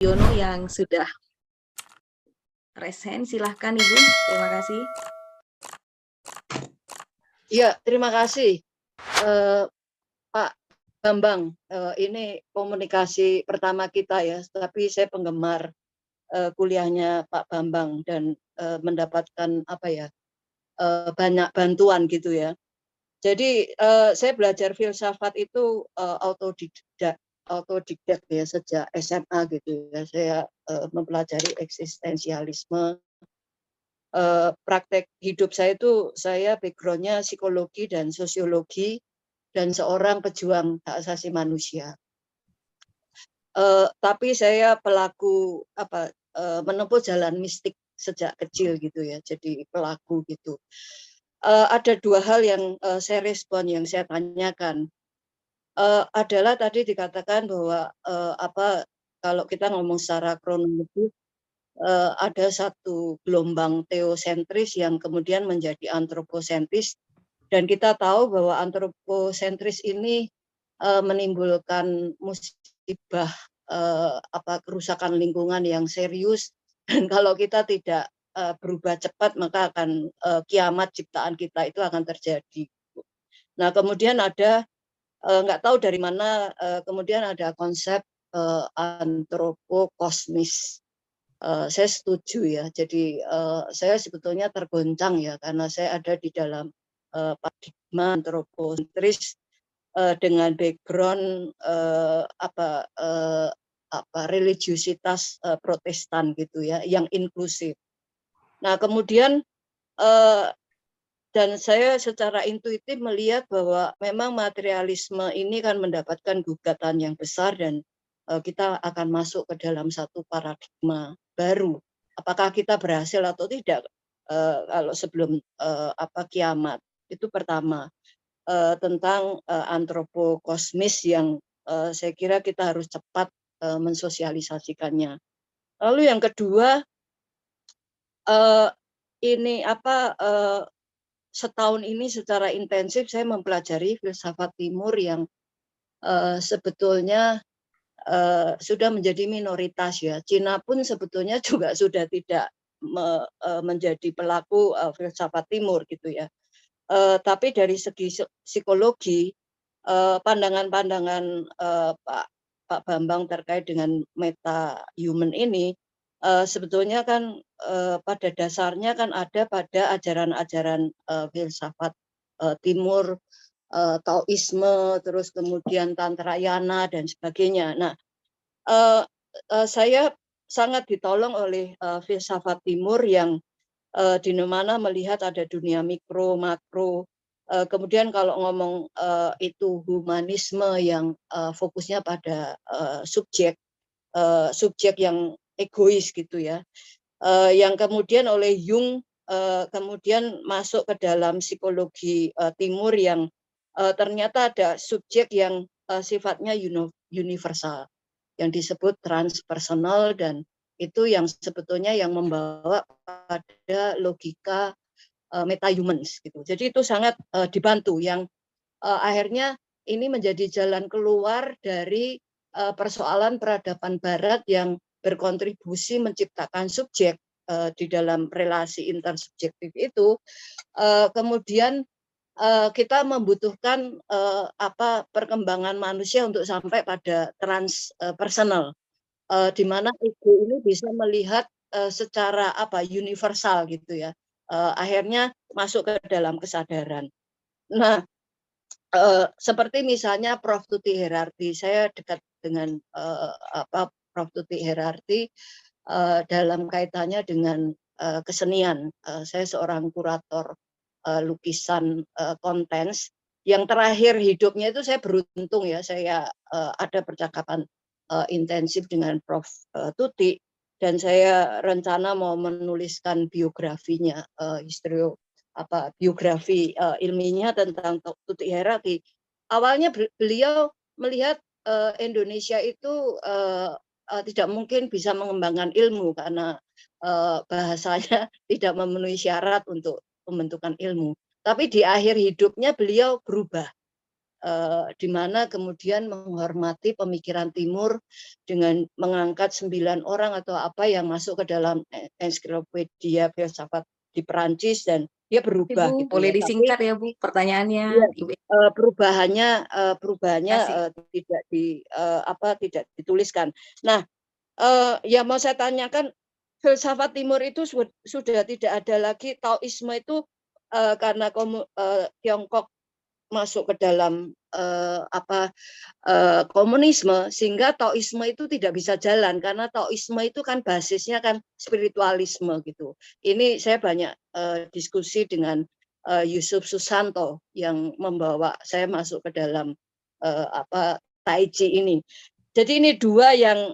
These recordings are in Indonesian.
Yono yang sudah resen, silahkan Ibu. Terima kasih. Ya, terima kasih Pak Bambang. Ini komunikasi pertama kita ya, tapi saya penggemar kuliahnya Pak Bambang dan mendapatkan banyak bantuan gitu ya. Jadi saya belajar filsafat itu autodidak ya sejak SMA gitu ya. Saya mempelajari eksistensialisme. Praktek hidup saya itu saya backgroundnya psikologi dan sosiologi dan seorang pejuang hak asasi manusia. Tapi saya pelaku menempuh jalan mistik sejak kecil gitu ya, jadi pelaku gitu. Ada dua hal yang saya respon, yang saya tanyakan. Adalah tadi dikatakan bahwa kalau kita ngomong secara kronologis, ada satu gelombang teosentris yang kemudian menjadi antroposentris, dan kita tahu bahwa antroposentris ini menimbulkan musibah kerusakan lingkungan yang serius, dan kalau kita tidak berubah cepat maka akan kiamat ciptaan kita itu akan terjadi. Nah kemudian ada nggak tahu dari mana kemudian ada konsep antropokosmis. Saya setuju ya. Jadi saya sebetulnya tergoncang ya karena saya ada di dalam paradigma antroposentris dengan background religiusitas Protestan gitu ya, yang inklusif. Nah kemudian dan saya secara intuitif melihat bahwa memang materialisme ini kan mendapatkan gugatan yang besar dan kita akan masuk ke dalam satu paradigma baru. Apakah kita berhasil atau tidak kalau sebelum kiamat? Itu pertama, tentang antropokosmis yang saya kira kita harus cepat mensosialisasikannya. Lalu yang kedua, setahun ini secara intensif saya mempelajari filsafat timur yang sebetulnya sudah menjadi minoritas ya. Cina pun sebetulnya juga sudah tidak menjadi pelaku filsafat timur gitu ya. Tapi dari segi psikologi, pandangan-pandangan Pak Bambang terkait dengan meta human ini sebetulnya kan pada dasarnya kan ada pada ajaran-ajaran filsafat timur, Taoisme, terus kemudian Tantrayana dan sebagainya. Nah, saya sangat ditolong oleh filsafat timur yang di mana melihat ada dunia mikro, makro. Kemudian kalau ngomong itu humanisme yang fokusnya pada subjek yang egois gitu ya. Yang kemudian oleh Jung kemudian masuk ke dalam psikologi timur yang ternyata ada subjek yang sifatnya universal, yang disebut transpersonal, dan itu yang sebetulnya yang membawa pada logika meta-humans gitu. Jadi itu sangat dibantu, yang akhirnya ini menjadi jalan keluar dari persoalan peradaban barat yang berkontribusi menciptakan subjek di dalam relasi intersubjektif itu. Kemudian kita membutuhkan perkembangan manusia untuk sampai pada transpersonal, di mana ego ini bisa melihat secara universal gitu ya. Akhirnya masuk ke dalam kesadaran. Nah, seperti misalnya Prof. Tuti Herarti, saya dekat dengan Prof. Tuti Herarti dalam kaitannya dengan kesenian. Saya seorang kurator lukisan kontens. Yang terakhir hidupnya itu saya beruntung ya, saya ada percakapan intensif dengan Prof. Tuti, dan saya rencana mau menuliskan biografinya, biografi ilmiahnya tentang Tuti Herarti. Awalnya beliau melihat Indonesia itu tidak mungkin bisa mengembangkan ilmu karena bahasanya tidak memenuhi syarat untuk pembentukan ilmu. Tapi di akhir hidupnya beliau berubah. di mana kemudian menghormati pemikiran Timur dengan mengangkat 9 orang atau apa yang masuk ke dalam ensiklopedia filsafat di Perancis, dan dia Ibu, berubah gitu boleh ya. Tapi disingkat ya Bu pertanyaannya, iya, Ibu. perubahannya Kasih. tidak dituliskan. Nah, yang mau saya tanyakan, filsafat Timur itu sudah tidak ada lagi Taoisme itu, karena Tiongkok masuk ke dalam komunisme, sehingga Taoisme itu tidak bisa jalan karena Taoisme itu kan basisnya kan spiritualisme gitu. Ini saya banyak diskusi dengan Yusuf Susanto yang membawa saya masuk ke dalam Taiji ini. Jadi ini dua yang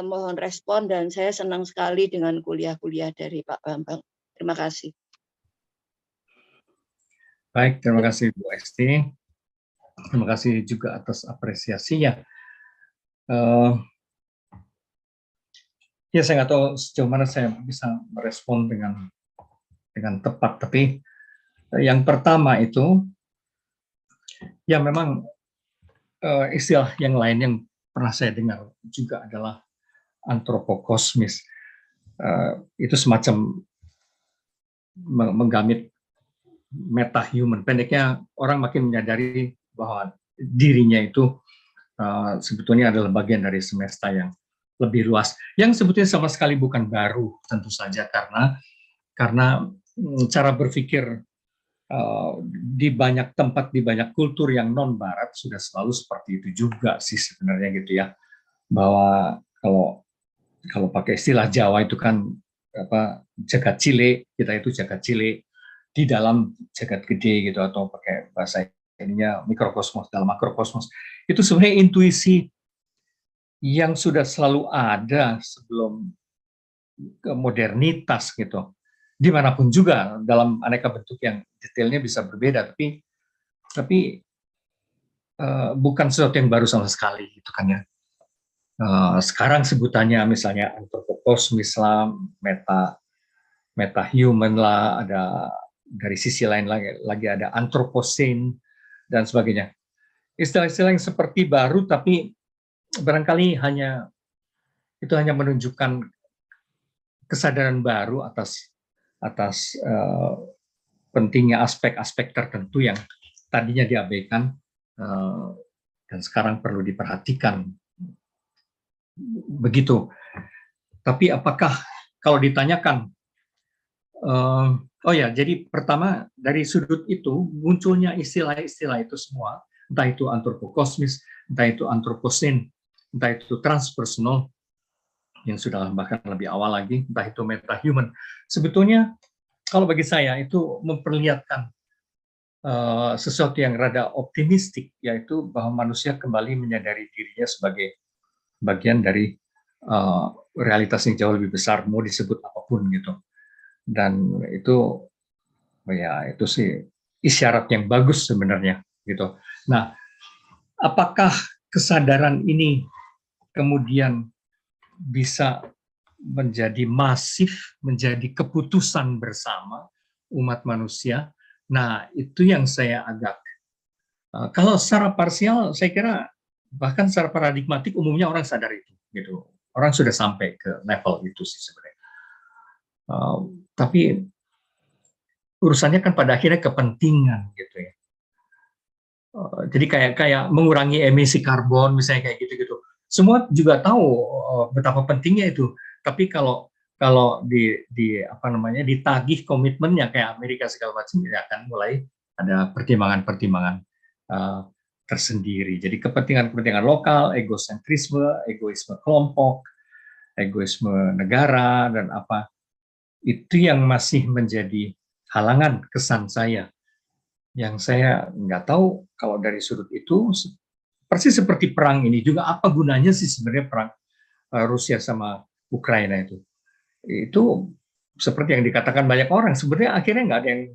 mohon respon, dan saya senang sekali dengan kuliah-kuliah dari Pak Bambang. Terima kasih. Baik, terima kasih Bu Esti. Terima kasih juga atas apresiasinya. Ya, saya nggak tahu sejauh mana saya bisa merespon dengan tepat, tapi yang pertama itu, ya memang istilah yang lain yang pernah saya dengar juga adalah antropokosmis. Itu semacam menggamit metahuman. Pendeknya, orang makin menyadari bahwa dirinya itu sebetulnya adalah bagian dari semesta yang lebih luas, yang sebetulnya sama sekali bukan baru, tentu saja karena cara berpikir di banyak tempat, di banyak kultur yang non Barat sudah selalu seperti itu juga sih sebenarnya gitu ya. Bahwa kalau pakai istilah Jawa itu kan jagat cilik, kita itu jagat cilik di dalam jagat gede gitu, atau pakai bahasa ininya mikrokosmos dalam makrokosmos. Itu sebenarnya intuisi yang sudah selalu ada sebelum modernitas gitu. Dimanapun juga dalam aneka bentuk yang detailnya bisa berbeda, tapi bukan sesuatu yang baru sama sekali gitu kan ya. Sekarang sebutannya misalnya antropokosmis lah, metahuman lah, ada dari sisi lain lagi ada anthropocene dan sebagainya. Istilah-istilah yang seperti baru, tapi barangkali itu hanya menunjukkan kesadaran baru atas pentingnya aspek-aspek tertentu yang tadinya diabaikan dan sekarang perlu diperhatikan. Begitu. Tapi apakah kalau ditanyakan, jadi pertama dari sudut itu munculnya istilah-istilah itu semua, entah itu antropokosmis, entah itu antropocene, entah itu transpersonal, yang sudah bahkan lebih awal lagi, entah itu metahuman. Sebetulnya kalau bagi saya itu memperlihatkan sesuatu yang rada optimistik, yaitu bahwa manusia kembali menyadari dirinya sebagai bagian dari realitas yang jauh lebih besar, mau disebut apapun gitu. Dan itu sih isyarat yang bagus sebenarnya gitu. Nah, apakah kesadaran ini kemudian bisa menjadi masif, menjadi keputusan bersama umat manusia? Nah, itu yang saya agak kalau secara parsial saya kira bahkan secara paradigmatik umumnya orang sadar itu gitu. Orang sudah sampai ke level itu sih sebenarnya. Tapi urusannya kan pada akhirnya kepentingan gitu ya. Jadi kayak mengurangi emisi karbon misalnya kayak gitu-gitu. Semua juga tahu betapa pentingnya itu. Tapi kalau ditagih komitmennya kayak Amerika segala macam, ya akan mulai ada pertimbangan-pertimbangan tersendiri. Jadi kepentingan-kepentingan lokal, egosentrisme, egoisme kelompok, egoisme negara dan apa, itu yang masih menjadi halangan kesan saya. Yang saya nggak tahu kalau dari sudut itu, persis seperti perang ini juga, apa gunanya sih sebenarnya perang Rusia sama Ukraina itu? Itu seperti yang dikatakan banyak orang, sebenarnya akhirnya nggak ada yang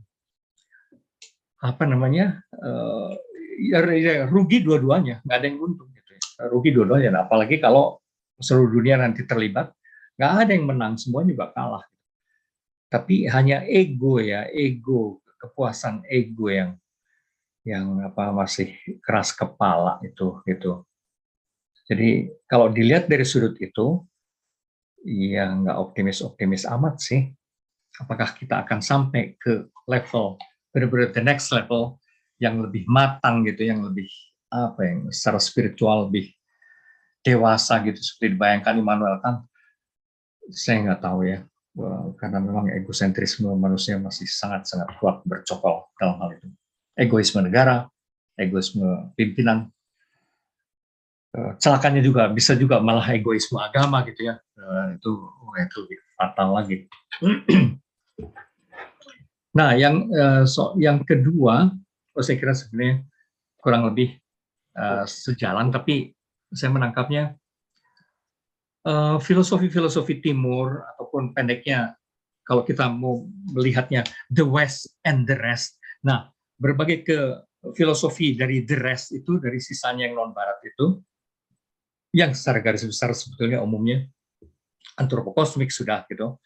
rugi dua-duanya, nggak ada yang untung gitu ya. Rugi dua-duanya, nah, apalagi kalau seluruh dunia nanti terlibat, nggak ada yang menang, semua juga kalah. Tapi hanya ego, kepuasan ego masih keras kepala itu gitu. Jadi kalau dilihat dari sudut itu, ya nggak optimis amat sih. Apakah kita akan sampai ke level benar-benar the next level yang lebih matang gitu, yang lebih yang secara spiritual lebih dewasa gitu seperti dibayangkan Immanuel Kant? Saya nggak tahu ya, karena memang egosentrisme manusia masih sangat-sangat kuat bercokol dalam hal itu. Egoisme negara, egoisme pimpinan, celakanya juga bisa juga malah egoisme agama gitu ya. Itu lebih fatal lagi. Nah, yang kedua, saya kira sebenarnya kurang lebih sejalan, tapi saya menangkapnya filosofi Timur ataupun pendeknya kalau kita mau melihatnya the West and the rest. Nah, berbagai filosofi dari the rest itu, dari sisanya yang non Barat itu, yang secara garis besar sebetulnya umumnya antropokosmik sudah gitu,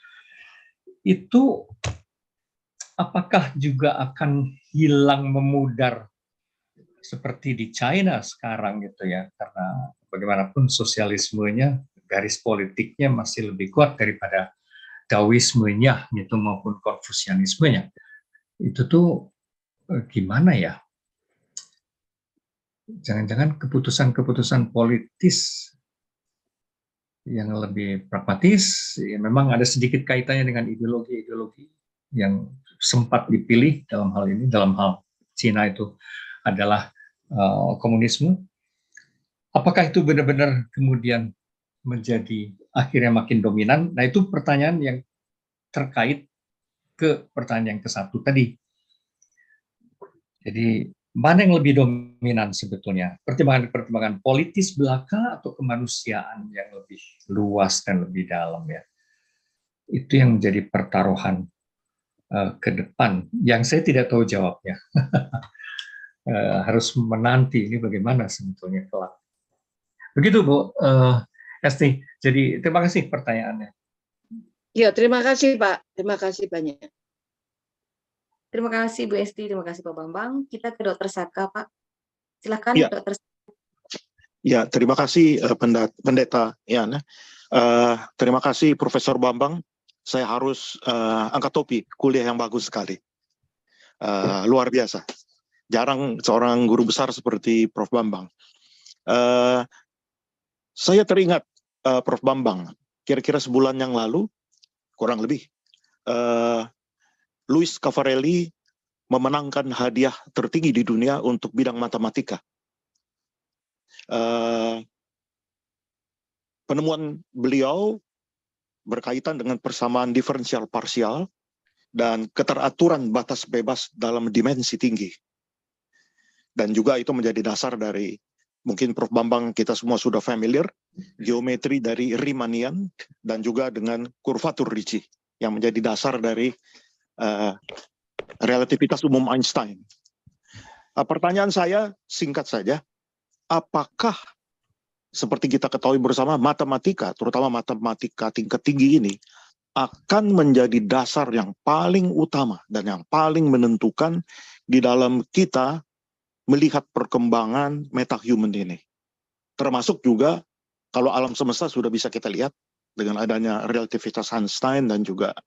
itu apakah juga akan hilang memudar seperti di China sekarang gitu ya, karena bagaimanapun sosialismenya, garis politiknya masih lebih kuat daripada Daoismenya gitu maupun Konfusianismenya. Itu tuh gimana ya? Jangan-jangan keputusan-keputusan politis yang lebih pragmatis, ya memang ada sedikit kaitannya dengan ideologi-ideologi yang sempat dipilih dalam hal ini, dalam hal Cina itu adalah komunisme. Apakah itu benar-benar kemudian menjadi akhirnya makin dominan? Nah, itu pertanyaan yang terkait ke pertanyaan yang ke-1 tadi. Jadi, mana yang lebih dominan sebetulnya? Pertimbangan-pertimbangan politis belaka atau kemanusiaan yang lebih luas dan lebih dalam ya? Itu yang menjadi pertaruhan ke depan, yang saya tidak tahu jawabnya. Harus menanti ini bagaimana sebetulnya kelak. Begitu Bu Esti. Jadi terima kasih pertanyaannya. Ya, terima kasih Pak. Terima kasih banyak. Terima kasih Bu Esti, terima kasih Pak Bambang. Kita ke Dr. Saka, Pak. Silakan Ya. Dr. Saka. Ya, terima kasih Pendeta Yan. Terima kasih Profesor Bambang. Saya harus angkat topi, kuliah yang bagus sekali. Luar biasa. Jarang seorang guru besar seperti Prof. Bambang. Saya teringat Prof. Bambang, kira-kira sebulan yang lalu, kurang lebih, Luis Caffarelli memenangkan hadiah tertinggi di dunia untuk bidang matematika. Penemuan beliau berkaitan dengan persamaan diferensial parsial dan keteraturan batas bebas dalam dimensi tinggi. Dan juga itu menjadi dasar dari, mungkin Prof. Bambang kita semua sudah familiar, geometri dari Riemannian dan juga dengan kurvatur Ricci yang menjadi dasar dari relativitas umum Einstein. Pertanyaan saya singkat saja, apakah seperti kita ketahui bersama matematika, terutama matematika tingkat tinggi ini, akan menjadi dasar yang paling utama dan yang paling menentukan di dalam kita melihat perkembangan metahuman ini. Termasuk juga kalau alam semesta sudah bisa kita lihat dengan adanya relativitas Einstein dan juga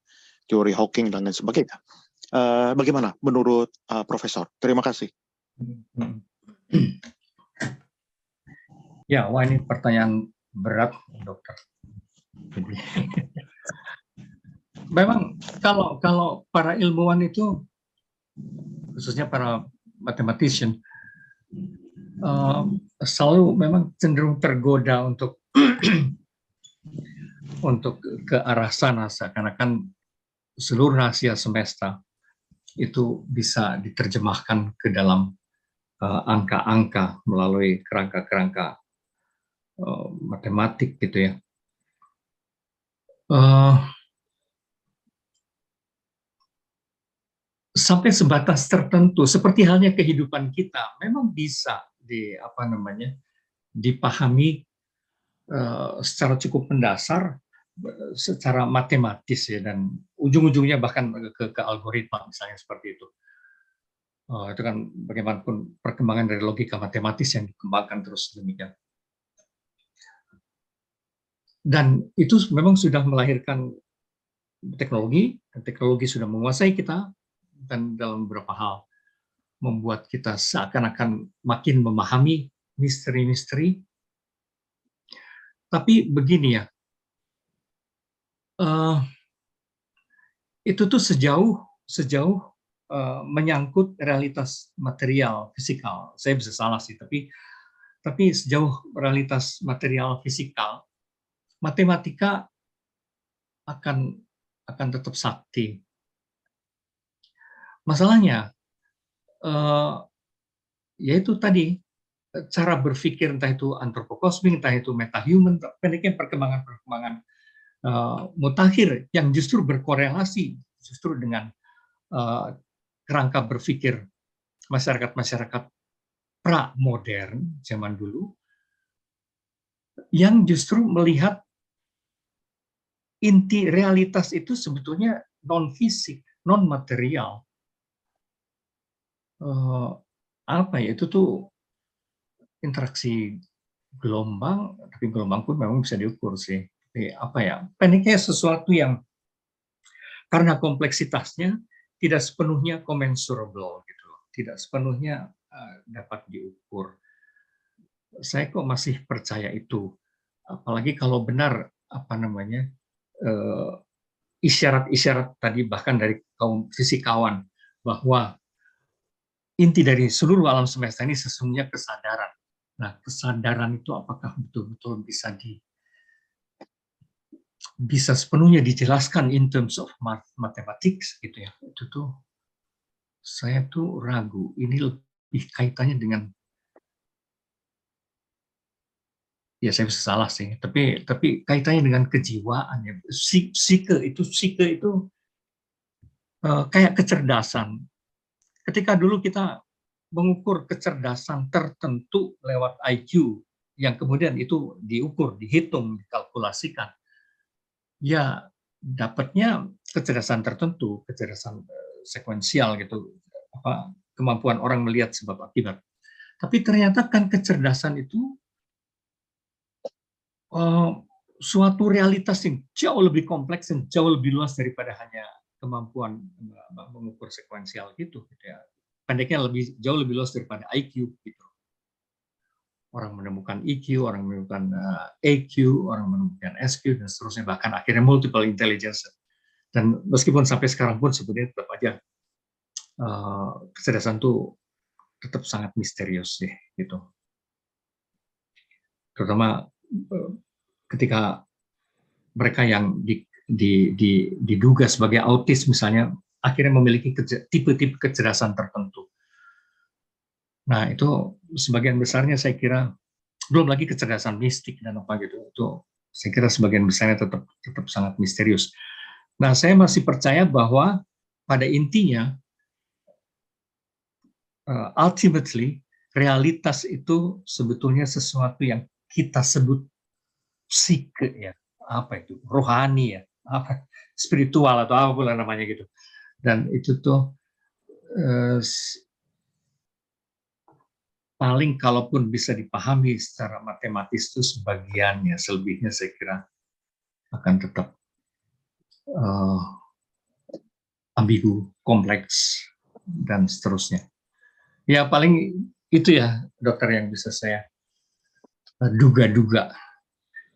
teori Hawking dan lain sebagainya. Bagaimana menurut Profesor? Terima kasih. Ya, wah ini pertanyaan berat, Dokter. Jadi, memang kalau para ilmuwan itu, khususnya para mathematician, selalu memang cenderung tergoda untuk untuk ke arah sana, seakan-akan seluruh rahasia semesta itu bisa diterjemahkan ke dalam angka-angka melalui kerangka-kerangka matematik gitu ya. Sampai sebatas tertentu, seperti halnya kehidupan kita, memang bisa dipahami secara cukup mendasar, secara matematis ya, dan ujung-ujungnya bahkan ke algoritma misalnya seperti itu. Itu kan bagaimanapun perkembangan dari logika matematis yang dikembangkan terus demikian. Dan itu memang sudah melahirkan teknologi, dan teknologi sudah menguasai kita, dan dalam beberapa hal membuat kita seakan-akan makin memahami misteri-misteri. Tapi begini ya, itu tuh sejauh menyangkut realitas material fisikal. Saya bisa salah sih, tapi sejauh realitas material fisikal, matematika akan tetap sakti. Masalahnya yaitu tadi cara berpikir, entah itu antropokosmik, entah itu metahuman, pendeknya perkembangan mutakhir yang justru berkorelasi justru dengan kerangka berpikir masyarakat pra-modern zaman dulu, yang justru melihat inti realitas itu sebetulnya non-fisik, non-material. Apa ya, itu tuh interaksi gelombang, tapi gelombang pun memang bisa diukur sih. Tapi apa ya, pendeknya sesuatu yang karena kompleksitasnya tidak sepenuhnya commensurable gitu, tidak sepenuhnya dapat diukur. Saya kok masih percaya itu, apalagi kalau benar isyarat-isyarat tadi bahkan dari kaum fisikawan bahwa inti dari seluruh alam semesta ini sesungguhnya kesadaran. Nah, kesadaran itu apakah betul-betul bisa sepenuhnya dijelaskan in terms of mathematics gitu ya? Itu tuh saya tuh ragu. Ini lebih kaitannya dengan, ya saya bisa salah sih, tapi kaitannya dengan kejiwaan ya. Psike itu kayak kecerdasan. Ketika dulu kita mengukur kecerdasan tertentu lewat IQ, yang kemudian itu diukur, dihitung, dikalkulasikan, ya dapatnya kecerdasan tertentu, kecerdasan sekuensial gitu, kemampuan orang melihat sebab akibat. Tapi ternyata kan kecerdasan itu suatu realitas yang jauh lebih kompleks dan jauh lebih luas daripada hanya kemampuan mengukur sekuensial gitu ya. Pendeknya jauh lebih luas daripada IQ gitu. Orang menemukan EQ, orang menemukan AQ, orang menemukan SQ dan seterusnya, bahkan akhirnya multiple intelligence. Dan meskipun sampai sekarang pun sebenarnya tetap aja kecerdasan itu tetap sangat misterius deh gitu. Terutama ketika mereka yang diduga sebagai autis misalnya akhirnya memiliki tipe-tipe kecerdasan tertentu. Nah, itu sebagian besarnya saya kira, belum lagi kecerdasan mistik dan apa gitu, itu saya kira sebagian besarnya tetap sangat misterius. Nah, saya masih percaya bahwa pada intinya ultimately realitas itu sebetulnya sesuatu yang kita sebut psike ya, apa itu, rohani ya, apa spiritual atau apa pula namanya gitu. Dan itu tuh paling kalaupun bisa dipahami secara matematis itu sebagiannya, selebihnya saya kira akan tetap ambigu, kompleks, dan seterusnya. Ya paling itu ya dokter yang bisa saya duga-duga.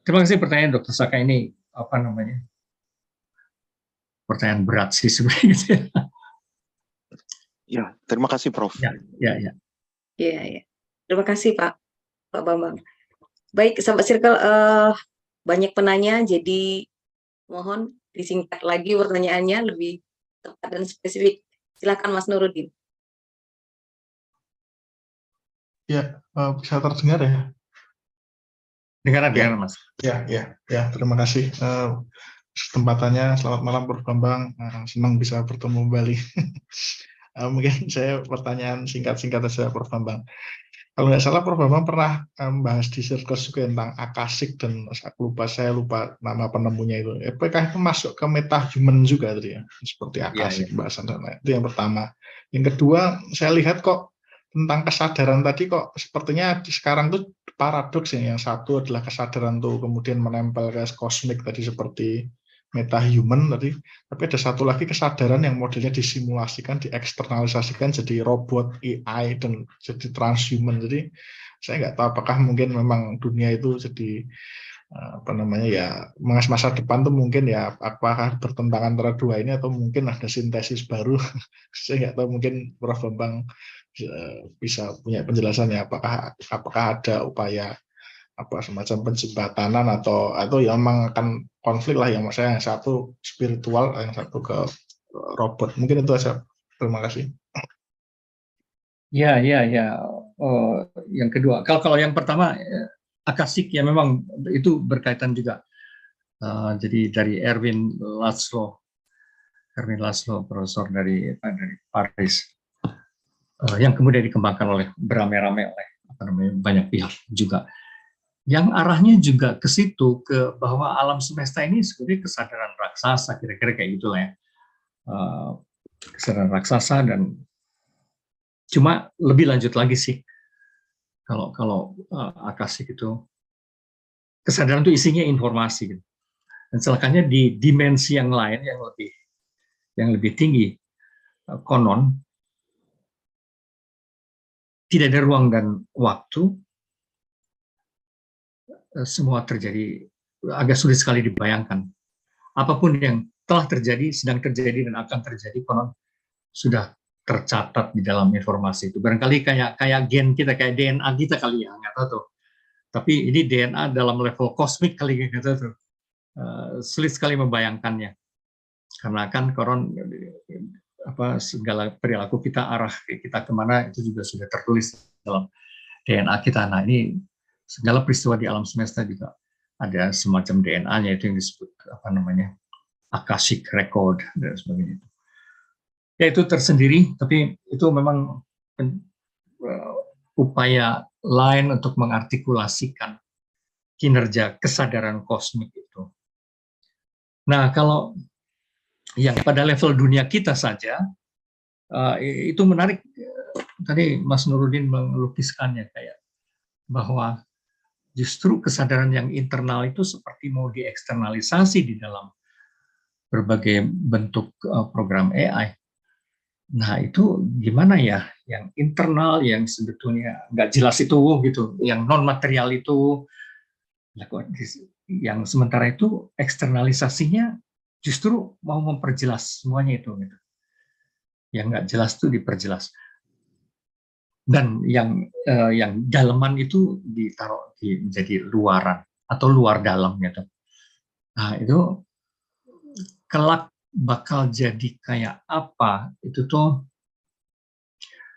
Terima kasih pertanyaan Dokter Saka, ini pertanyaan berat sih sebenarnya. Ya, terima kasih Prof. Ya. Terima kasih Pak Bambang. Baik, sahabat Circle, banyak penanya, jadi mohon disingkat lagi pertanyaannya lebih tepat dan spesifik. Silakan Mas Nuruddin. Ya, bisa terdengar ya? Dengar Mas. Ya, terima kasih kesempatannya. Selamat malam Prof. Bambang, senang bisa bertemu kembali. Mungkin saya pertanyaan singkat saja Prof. Bambang. kalau nggak salah Prof. Bambang pernah membahas di Circles juga tentang akasik dan saya lupa nama penemunya itu. Apakah itu masuk ke metahuman juga tadi ya? Seperti akasik, bahasan dan lain. Itu yang pertama. Yang kedua, saya lihat kok tentang kesadaran tadi kok sepertinya sekarang tuh paradoks ya. Yang satu adalah kesadaran tuh kemudian menempel ke kosmik tadi seperti metahuman tadi, tapi ada satu lagi kesadaran yang modelnya disimulasikan, dieksternalisasikan jadi robot, AI, dan jadi transhuman. Jadi saya nggak tahu apakah mungkin memang dunia itu jadi apa namanya ya, masa depan tuh mungkin ya apakah bertentangan antara dua ini atau mungkin ada sintesis baru. Saya nggak tahu, mungkin Prof. Bambang bisa punya penjelasannya apakah ada upaya apa semacam penjembatanan atau ya memang akan konflik lah, yang maksudnya yang satu spiritual, yang satu ke robot. Mungkin itu aja. Terima kasih. Ya. Yang kedua, kalau yang pertama akasik ya memang itu berkaitan juga. Jadi dari Erwin Laszlo, profesor dari Paris, yang kemudian dikembangkan oleh beramai-ramai oleh banyak pihak juga. Yang arahnya juga ke situ, ke bahwa alam semesta ini sebenarnya kesadaran raksasa, kira-kira kayak gitulah ya. Kesadaran raksasa, dan cuma lebih lanjut lagi sih. Kalau akasik itu kesadaran itu isinya informasi, gitu. Dan celakanya di dimensi yang lain yang lebih tinggi, konon tidak ada ruang dan waktu, semua terjadi, agak sulit sekali dibayangkan. Apapun yang telah terjadi, sedang terjadi, dan akan terjadi, konon sudah tercatat di dalam informasi itu. Barangkali kayak gen kita, kayak DNA kita kali ya, nggak tahu tuh. Tapi ini DNA dalam level kosmik kali, nggak tahu tuh. Sulit sekali membayangkannya. Karena kan konon segala perilaku kita, arah kita kemana, itu juga sudah tertulis dalam DNA kita. Nah, ini segala peristiwa di alam semesta juga ada semacam DNA-nya, itu yang disebut Akashic Record dan sebagainya. Ya, itu tersendiri, tapi itu memang upaya lain untuk mengartikulasikan kinerja kesadaran kosmik itu. Nah, kalau yang pada level dunia kita saja, itu menarik. Tadi Mas Nurudin melukiskannya kayak bahwa justru kesadaran yang internal itu seperti mau dieksternalisasi di dalam berbagai bentuk program AI. Nah, itu gimana ya? Yang internal, yang sebetulnya nggak jelas itu, gitu. Yang non material itu, yang sementara itu eksternalisasinya justru mau memperjelas semuanya itu, gitu. Yang nggak jelas itu diperjelas. Dan yang daleman itu ditaruh menjadi luaran atau luar dalam, gitu. Nah, itu kelak bakal jadi kayak apa, itu tuh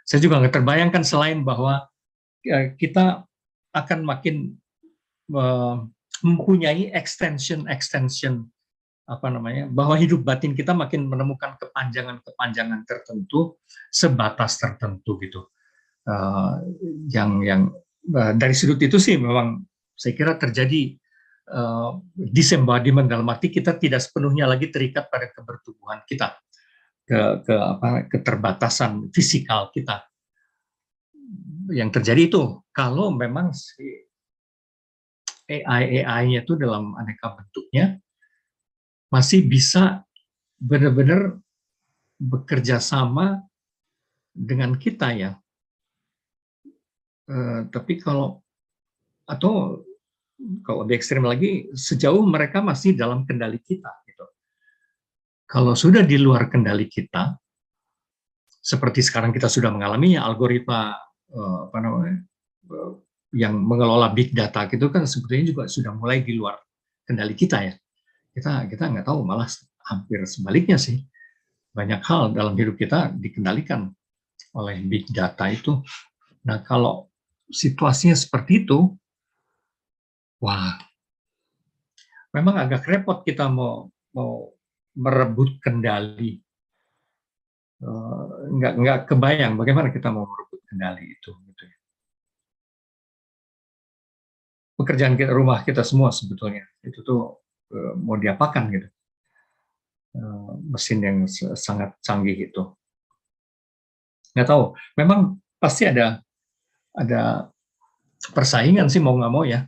saya juga nggak terbayangkan, selain bahwa kita akan makin mempunyai extension bahwa hidup batin kita makin menemukan kepanjangan tertentu, sebatas tertentu, gitu. Yang dari sudut itu sih memang saya kira terjadi disembodiment, dalam arti kita tidak sepenuhnya lagi terikat pada kebertubuhan kita, keterbatasan fisikal kita. Yang terjadi itu kalau memang si AI-nya itu dalam aneka bentuknya masih bisa benar-benar bekerja sama dengan kita ya. Tapi kalau lebih ekstrim lagi, sejauh mereka masih dalam kendali kita, gitu. Kalau sudah di luar kendali kita, seperti sekarang kita sudah mengalaminya, algoritma yang mengelola big data gitu kan sebetulnya juga sudah mulai di luar kendali kita ya. Kita nggak tahu, malah hampir sebaliknya sih. Banyak hal dalam hidup kita dikendalikan oleh big data itu. Nah, kalau situasinya seperti itu, wah, memang agak repot kita mau merebut kendali. Nggak kebayang bagaimana kita mau merebut kendali itu, gitu ya. pekerjaan rumah kita semua sebetulnya. Itu tuh mau diapakan gitu. Mesin yang sangat canggih itu. Nggak tahu, memang pasti ada persaingan sih mau nggak mau ya.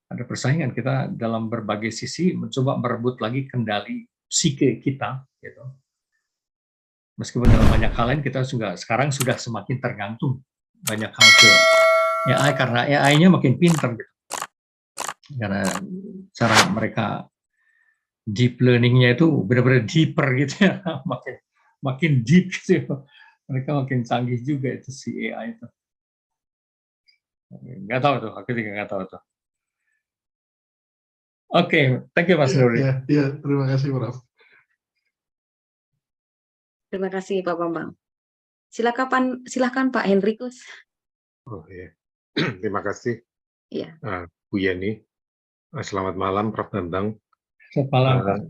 Ada persaingan, kita dalam berbagai sisi mencoba merebut lagi kendali psike kita gitu. Meskipun dalam banyak hal lain kita juga sekarang sudah semakin tergantung banyak hal ke AI karena AI-nya makin pintar gitu. Karena cara mereka deep learning-nya itu benar-benar deeper gitu ya, makin deep gitu ya. Mereka makin canggih juga itu si AI itu. Nggak tahu tuh, aku juga nggak tahu tuh. Oke, thank you Mas Nuri. Ya, terima kasih Prof. Terima kasih Pak Bambang. Silakan Pak Henrikus. Oh ya, terima kasih Iya. Bu Yeni. Selamat malam Prof Bambang. Selamat malam.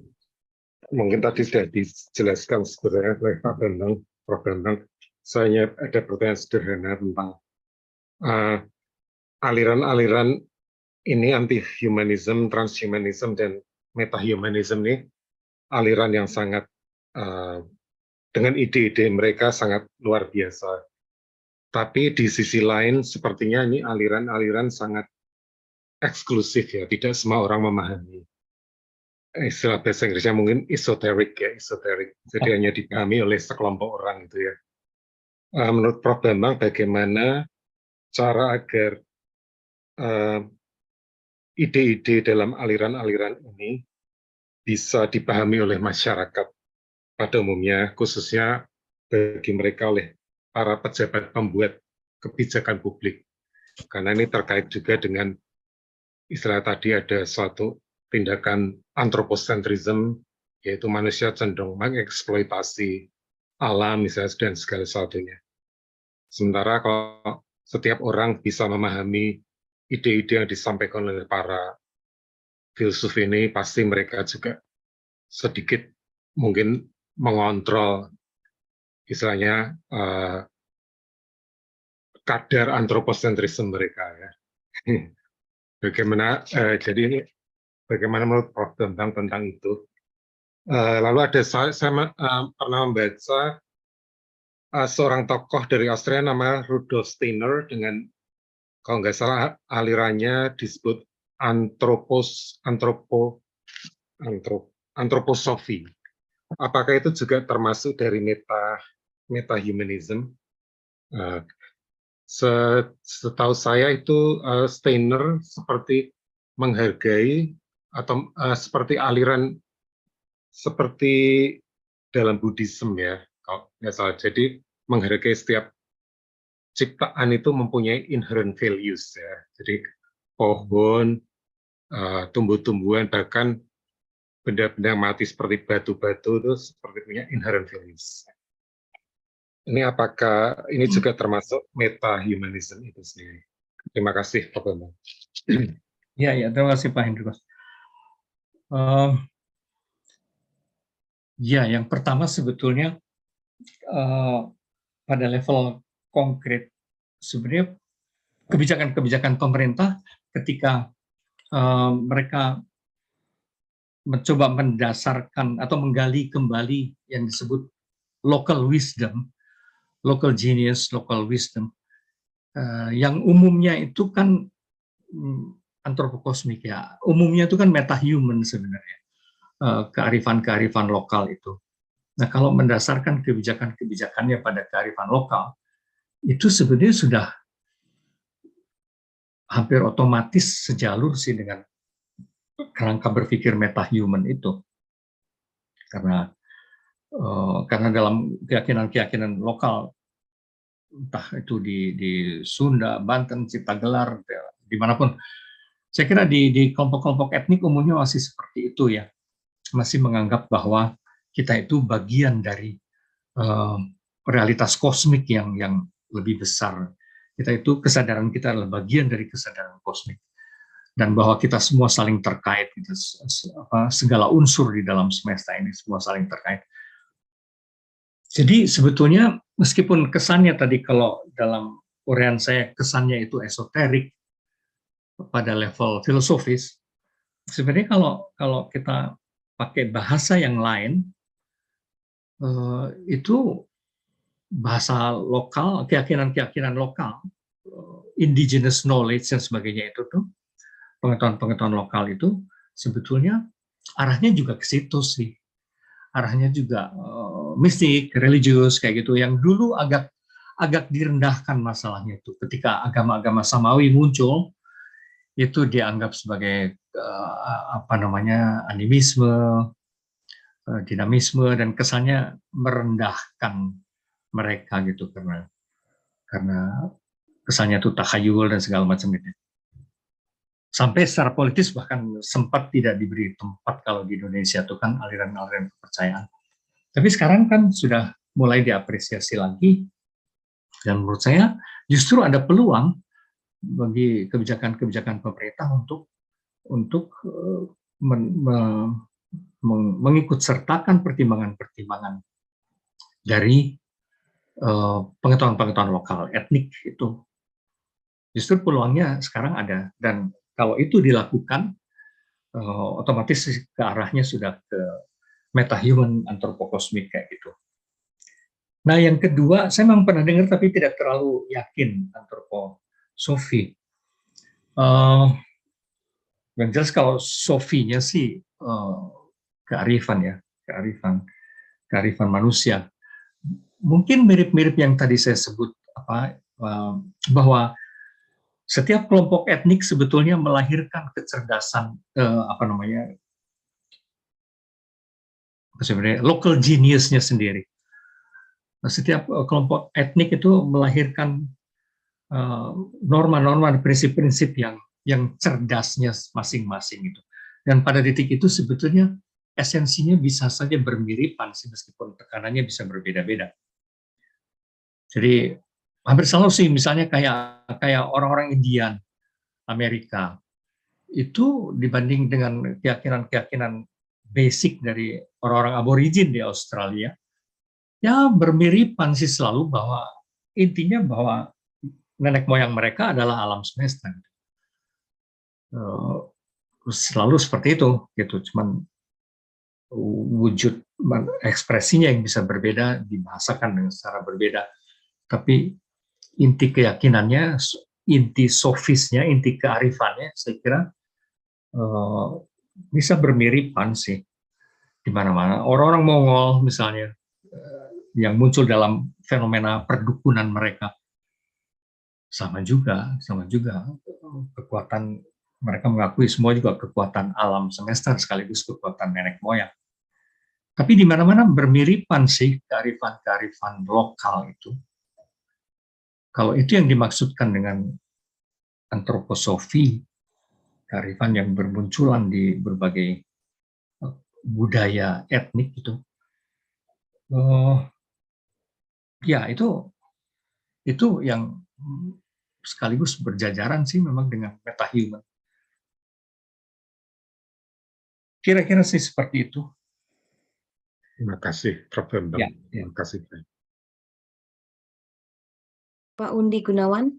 Mungkin tadi sudah dijelaskan sebenarnya oleh Pak Bambang, Prof Bambang. Saya ada pertanyaan sederhana tentang aliran-aliran ini anti-humanism, transhumanism, dan meta-humanism ini aliran yang sangat dengan ide-ide mereka sangat luar biasa. Tapi di sisi lain sepertinya ini aliran-aliran sangat eksklusif ya, tidak semua orang memahami. Istilah bahasa Inggrisnya mungkin esoteric ya, esoteric. Jadi hanya dipahami oleh sekelompok orang itu ya. Menurut Prof Bambang, bagaimana cara agar ide-ide dalam aliran-aliran ini bisa dipahami oleh masyarakat pada umumnya, khususnya bagi mereka oleh para pejabat pembuat kebijakan publik. Karena ini terkait juga dengan istilah tadi ada suatu tindakan anthropocentrism, yaitu manusia cenderung mengeksploitasi alam misalnya dan segala sesuatunya. Sementara kalau setiap orang bisa memahami ide-ide yang disampaikan oleh para filsuf ini, pasti mereka juga sedikit mungkin mengontrol istilahnya kadar anthropocentrism mereka ya. Bagaimana jadi ini bagaimana menurut Prof tentang itu? Lalu ada saya pernah membaca seorang tokoh dari Austria namanya Rudolf Steiner dengan kalau nggak salah alirannya disebut antroposofi. Apakah itu juga termasuk dari meta-humanism? Setahu saya itu Steiner seperti menghargai atau seperti aliran seperti dalam Buddhism ya, kalau nggak salah. Jadi menghargai setiap ciptaan itu mempunyai inherent values ya. Jadi pohon, tumbuh-tumbuhan, bahkan benda-benda mati seperti batu-batu itu seperti punya inherent values. Ini apakah ini juga termasuk meta-humanism itu sendiri? Terima kasih, Pak Bambang. Ya, terima kasih Pak Hendrikus. Ya, yang pertama sebetulnya pada level konkret, sebenarnya kebijakan-kebijakan pemerintah ketika mereka mencoba mendasarkan atau menggali kembali yang disebut local wisdom, local genius, local wisdom, yang umumnya itu kan antropokosmik ya, umumnya itu kan metahuman sebenarnya, kearifan-kearifan lokal itu. Nah, kalau mendasarkan kebijakan-kebijakannya pada kearifan lokal, itu sebenarnya sudah hampir otomatis sejalur sih dengan kerangka berpikir metahuman itu. Karena dalam keyakinan-keyakinan lokal, entah itu di Sunda, Banten, Ciptagelar, dimanapun, saya kira di kelompok-kelompok etnik umumnya masih seperti itu ya, masih menganggap bahwa kita itu bagian dari realitas kosmik yang lebih besar. Kita itu kesadaran kita adalah bagian dari kesadaran kosmik, dan bahwa kita semua saling terkait, gitu, segala unsur di dalam semesta ini semua saling terkait. Jadi sebetulnya meskipun kesannya tadi kalau dalam uraian saya kesannya itu esoterik, pada level filosofis, sebenarnya kalau kita pakai bahasa yang lain, itu bahasa lokal, keyakinan-keyakinan lokal, indigenous knowledge dan sebagainya itu tuh, pengetahuan-pengetahuan lokal itu sebetulnya arahnya juga ke situ sih. Arahnya juga mistik, religius kayak gitu, yang dulu agak direndahkan masalahnya itu. Ketika agama-agama samawi muncul, itu dianggap sebagai animisme, dinamisme, dan kesannya merendahkan mereka gitu, karena kesannya itu takhayul dan segala macam itu. Sampai secara politis bahkan sempat tidak diberi tempat kalau di Indonesia itu kan aliran-aliran kepercayaan. Tapi sekarang kan sudah mulai diapresiasi lagi, dan menurut saya justru ada peluang bagi kebijakan-kebijakan pemerintah untuk mengikut sertakan pertimbangan-pertimbangan dari pengetahuan-pengetahuan lokal, etnik itu. Justru peluangnya sekarang ada, dan kalau itu dilakukan, otomatis ke arahnya sudah ke metahuman antropokosmik kayak gitu. Nah, yang kedua, saya memang pernah dengar tapi tidak terlalu yakin antroposofi. Yang jelas kalau sofinya sih kearifan ya, kearifan manusia. Mungkin mirip-mirip yang tadi saya sebut, bahwa setiap kelompok etnik sebetulnya melahirkan kecerdasan, sebenarnya local genius-nya sendiri. Setiap kelompok etnik itu melahirkan norma-norma dan prinsip-prinsip yang cerdasnya masing-masing itu. Dan pada titik itu sebetulnya esensinya bisa saja bermiripan meskipun tekanannya bisa berbeda-beda. Jadi hampir selalu sih, misalnya kayak orang-orang Indian Amerika itu dibanding dengan keyakinan-keyakinan basic dari orang-orang aborigin di Australia, ya bermiripan sih selalu, bahwa intinya bahwa nenek moyang mereka adalah alam semesta. Selalu seperti itu, gitu. Cuman wujud ekspresinya yang bisa berbeda, dibahasakan dengan secara berbeda. Tapi inti keyakinannya, inti sofisnya, inti kearifannya, saya kira bisa bermiripan sih di mana-mana. Orang-orang Mongol misalnya, yang muncul dalam fenomena perdukunan mereka, sama juga kekuatan mereka mengakui semua juga kekuatan alam semesta sekaligus kekuatan nenek moyang. Tapi di mana-mana bermiripan sih kearifan-kearifan lokal itu. Kalau itu yang dimaksudkan dengan antroposofi, kearifan yang bermunculan di berbagai budaya etnik itu, ya itu yang sekaligus berjajaran sih memang dengan metahuman. Kira-kira sih seperti itu. Terima kasih, Prof. Bambang. Ya. Terima kasih. Pak Undi Gunawan,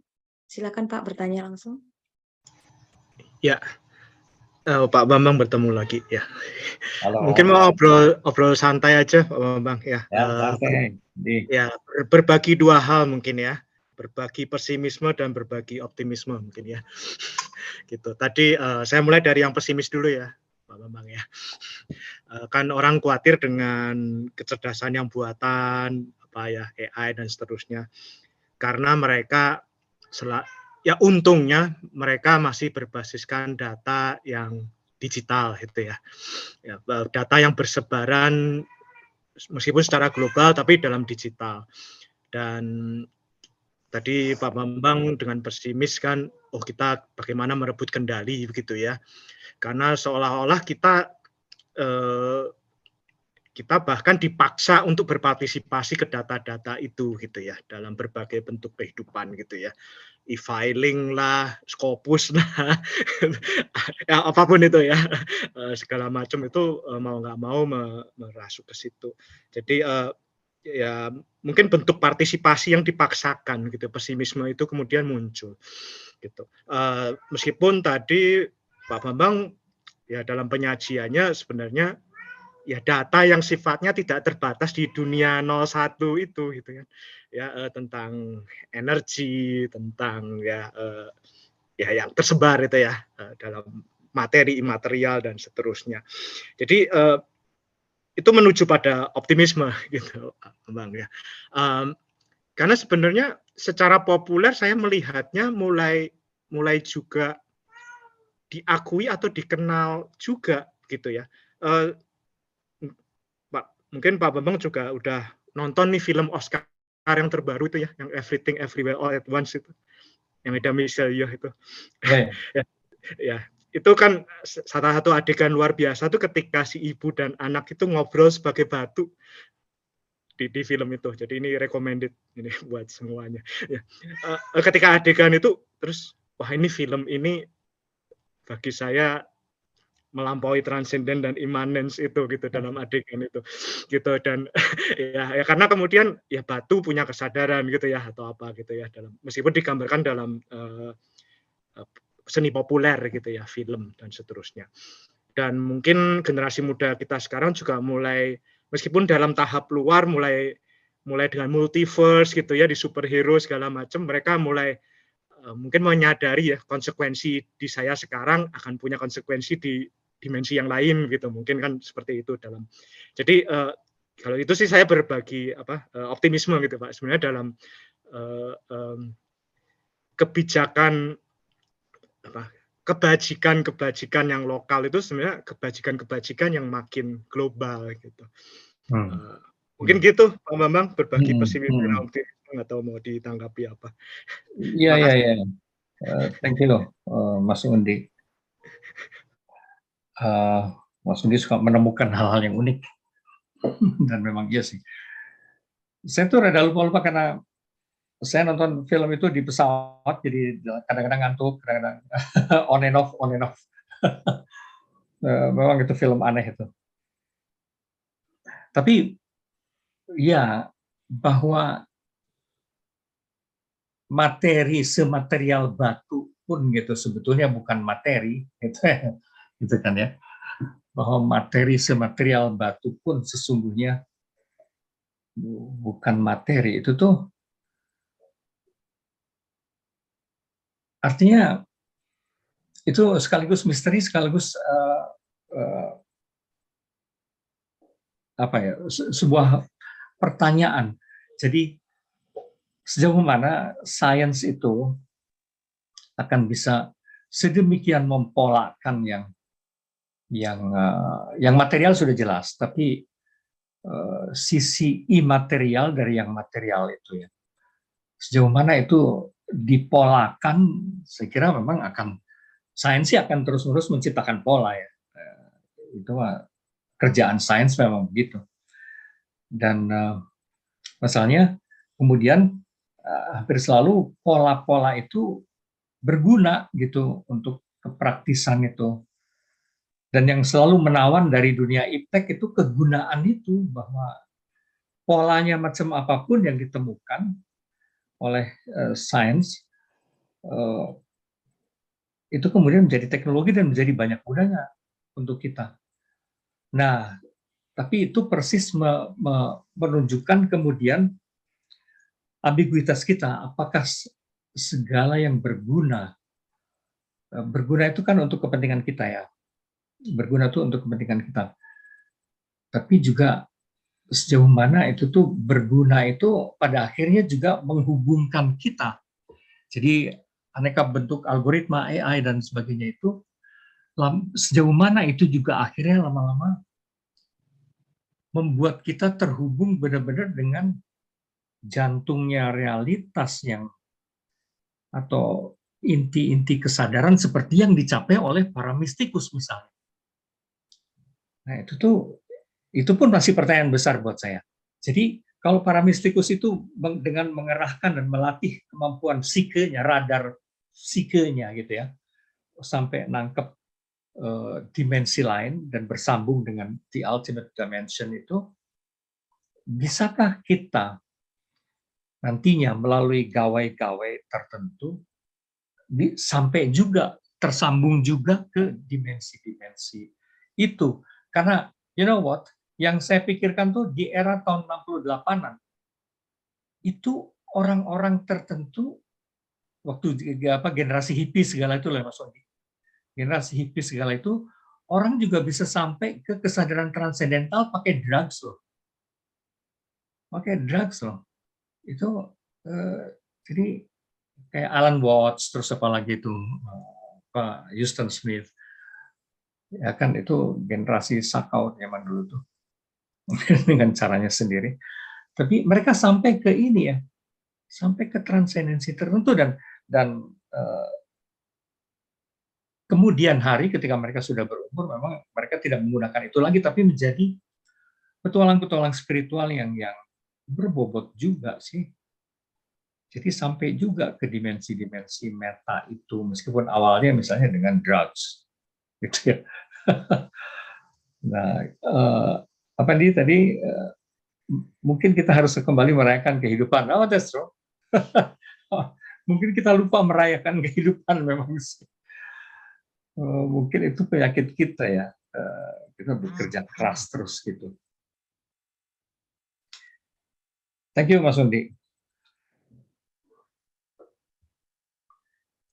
silakan Pak bertanya langsung. Ya, Pak Bambang bertemu lagi ya. Halo. Mungkin mau obrol santai aja Pak Bambang ya. Ya, berbagi dua hal mungkin ya. Berbagi pesimisme dan berbagi optimisme mungkin ya. Gitu. Tadi saya mulai dari yang pesimis dulu ya, Pak Bambang ya. Kan orang khawatir dengan kecerdasan yang buatan, AI dan seterusnya. Karena mereka ya untungnya mereka masih berbasiskan data yang digital gitu ya. Data yang bersebaran meskipun secara global tapi dalam digital. Dan tadi Pak Bambang dengan pesimis kan, kita bagaimana merebut kendali begitu ya. Karena seolah-olah kita bahkan dipaksa untuk berpartisipasi ke data-data itu gitu ya, dalam berbagai bentuk kehidupan gitu ya, e-filing lah, Scopus lah, ya, apapun itu ya, segala macam itu mau nggak mau merasuk ke situ. Jadi ya mungkin bentuk partisipasi yang dipaksakan gitu, pesimisme itu kemudian muncul gitu. Meskipun tadi Pak Bambang ya dalam penyajiannya sebenarnya ya data yang sifatnya tidak terbatas di dunia 01 itu gitu kan. Ya tentang energi, tentang ya yang tersebar itu ya dalam materi imaterial dan seterusnya. Jadi itu menuju pada optimisme gitu, Bang ya. Karena sebenarnya secara populer saya melihatnya mulai juga diakui atau dikenal juga gitu ya. Mungkin Pak Bambang juga udah nonton nih film Oscar yang terbaru itu ya, yang Everything Everywhere All at Once itu, yang ada Michelle Yeoh itu. Ya, itu kan salah satu adegan luar biasa tuh ketika si ibu dan anak itu ngobrol sebagai batu di film itu. Jadi ini recommended ini buat semuanya. Ya. Ketika adegan itu terus wah ini film ini bagi saya melampaui transenden dan immanence itu gitu dalam adegan itu gitu. Dan ya karena kemudian ya batu punya kesadaran gitu ya atau apa gitu ya, dalam meskipun digambarkan dalam seni populer gitu ya, film dan seterusnya. Dan mungkin generasi muda kita sekarang juga mulai, meskipun dalam tahap luar mulai dengan multiverse gitu ya, di superhero segala macam, mereka mulai mungkin menyadari ya konsekuensi di saya sekarang akan punya konsekuensi di dimensi yang lain gitu, mungkin kan seperti itu dalam. Jadi kalau itu sih saya berbagi optimisme gitu Pak, sebenarnya dalam kebijakan kebajikan yang lokal itu sebenarnya kebajikan yang makin global gitu. Mungkin gitu Pak Bambang, berbagi pesimisme dan optimisme, nggak tahu mau ditanggapi apa. Iya. Thank you Mas Undi. Mas Undi suka menemukan hal-hal yang unik. Dan memang iya sih. Saya tuh rada lupa karena saya nonton film itu di pesawat, jadi kadang-kadang ngantuk, kadang-kadang on and off. Memang itu film aneh itu. Tapi ya bahwa materi sematerial batu pun gitu sebetulnya bukan materi, gitu kan ya. Bahwa materi sematerial batu pun sesungguhnya bukan materi, itu tuh artinya itu sekaligus misteri, sekaligus sebuah pertanyaan. Jadi sejauh mana sains itu akan bisa sedemikian mempolakan yang material sudah jelas, tapi sisi imaterial dari yang material itu ya, sejauh mana itu dipolakan, saya kira memang sains akan terus-menerus menciptakan pola ya. Itu kerjaan sains memang begitu. Dan masalahnya kemudian hampir selalu pola-pola itu berguna gitu untuk kepraktisan itu. Dan yang selalu menawan dari dunia iptek itu kegunaan itu, bahwa polanya macam apapun yang ditemukan oleh sains itu kemudian menjadi teknologi dan menjadi banyak gunanya untuk kita. Nah, tapi itu persis menunjukkan kemudian ambiguitas kita, apakah segala yang berguna itu kan untuk kepentingan kita ya, berguna itu untuk kepentingan kita, tapi juga sejauh mana itu tuh berguna itu pada akhirnya juga menghubungkan kita. Jadi aneka bentuk algoritma AI dan sebagainya itu sejauh mana itu juga akhirnya lama-lama membuat kita terhubung benar-benar dengan jantungnya realitas atau inti-inti kesadaran seperti yang dicapai oleh para mistikus misalnya. Nah itu pun masih pertanyaan besar buat saya. Jadi kalau para mistikus itu dengan mengerahkan dan melatih kemampuan psikenya, radar psikenya gitu ya, sampai nangkep dimensi lain dan bersambung dengan the ultimate dimension itu, bisakah kita nantinya melalui gawai-gawai tertentu sampai juga tersambung juga ke dimensi-dimensi itu? Karena you know what, yang saya pikirkan tuh di era tahun 68-an itu orang-orang tertentu waktu generasi hippie segala itu lah Mas Ondi. Generasi hippie segala itu orang juga bisa sampai ke kesadaran transendental pakai drugs loh. Pakai drugs loh. Itu jadi kayak Alan Watts, terus apa lagi itu Pak Houston Smith, ya kan itu generasi sakau zaman dulu tuh dengan caranya sendiri. Tapi mereka sampai ke ini ya, sampai ke transendensi tertentu dan kemudian hari ketika mereka sudah berumur, memang mereka tidak menggunakan itu lagi, tapi menjadi petualang-petualang spiritual yang berbobot juga sih. Jadi sampai juga ke dimensi-dimensi meta itu, meskipun awalnya misalnya dengan drugs, gitu ya. Nah, apa nih tadi? Mungkin kita harus kembali merayakan kehidupan. Oh, that's true. Mungkin kita lupa merayakan kehidupan memang sih. Mungkin itu penyakit kita ya. Kita bekerja keras terus gitu. Thank you, Mas Undi.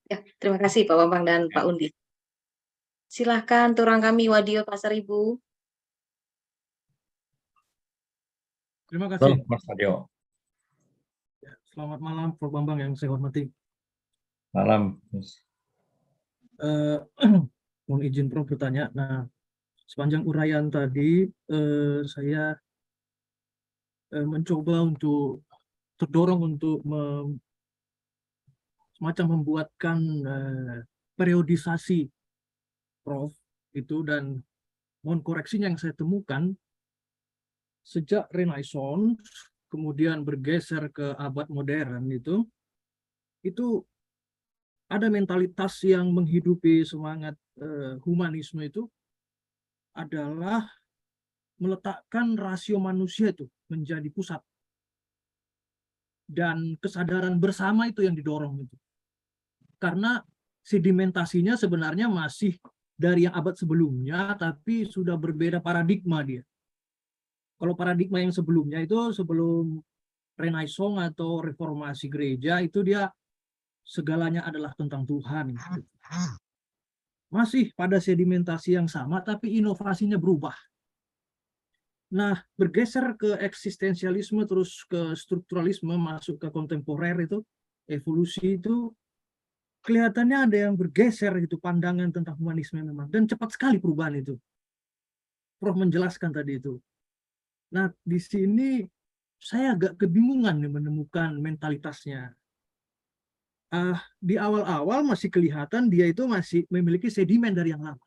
Ya, terima kasih Pak Bambang dan Pak Undi. Silahkan turang kami Wadio Pasaribu. Terima kasih. Mas Wadio. Selamat malam, Pak Bambang yang saya hormati. Malam. Mohon izin Prof bertanya. Nah, sepanjang uraian tadi saya mencoba untuk terdorong untuk semacam membuatkan periodisasi Prof itu, dan mohon koreksinya yang saya temukan sejak Renaissance kemudian bergeser ke abad modern itu ada mentalitas yang menghidupi semangat humanisme itu adalah meletakkan rasio manusia itu menjadi pusat, dan kesadaran bersama itu yang didorong itu, karena sedimentasinya sebenarnya masih dari yang abad sebelumnya, tapi sudah berbeda paradigma dia. Kalau paradigma yang sebelumnya itu sebelum Renaissance atau reformasi gereja itu dia segalanya adalah tentang Tuhan. Masih pada sedimentasi yang sama, tapi inovasinya berubah. Nah, bergeser ke eksistensialisme, terus ke strukturalisme, masuk ke kontemporer itu, evolusi itu, kelihatannya ada yang bergeser gitu pandangan tentang humanisme memang, dan cepat sekali perubahan itu. Prof menjelaskan tadi itu. Nah, di sini saya agak kebingungan nih menemukan mentalitasnya. Di awal-awal masih kelihatan dia itu masih memiliki sedimen dari yang lama.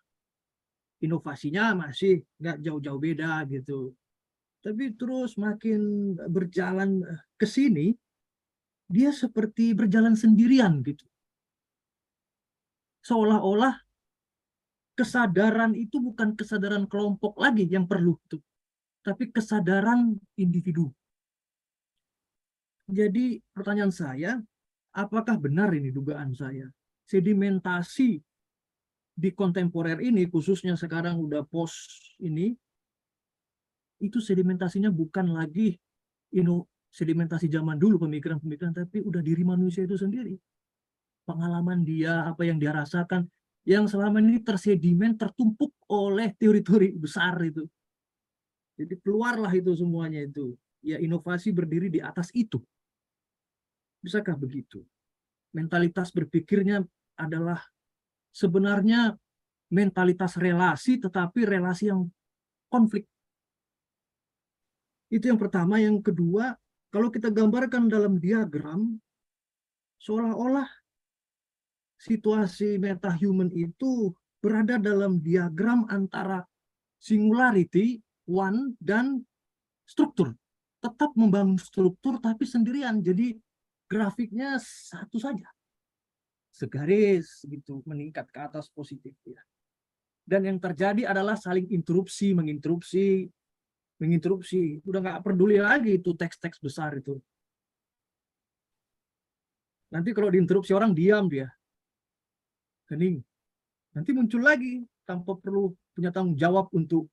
Inovasinya masih nggak jauh-jauh beda gitu. Tapi terus makin berjalan ke sini, dia seperti berjalan sendirian gitu. Seolah-olah kesadaran itu bukan kesadaran kelompok lagi yang perlu, tapi kesadaran individu. Jadi pertanyaan saya, apakah benar ini dugaan saya? Sedimentasi di kontemporer ini, khususnya sekarang udah post ini, itu sedimentasinya bukan lagi sedimentasi zaman dulu, pemikiran-pemikiran, tapi udah diri manusia itu sendiri. Pengalaman dia, apa yang dia rasakan, yang selama ini tersedimen, tertumpuk oleh teori-teori besar itu. Jadi keluarlah itu semuanya itu. Ya, inovasi berdiri di atas itu. Bisakah begitu? Mentalitas berpikirnya adalah sebenarnya mentalitas relasi, tetapi relasi yang konflik. Itu yang pertama. Yang kedua, kalau kita gambarkan dalam diagram, seolah-olah situasi metahuman itu berada dalam diagram antara singularity, one, dan struktur. Tetap membangun struktur, tapi sendirian. Jadi grafiknya satu saja. Segaris gitu, meningkat ke atas positif ya. Dan yang terjadi adalah saling interupsi, menginterupsi, menginterupsi, udah nggak peduli lagi itu teks-teks besar itu. Nanti kalau diinterupsi orang diam dia, hening. Nanti muncul lagi tanpa perlu punya tanggung jawab untuk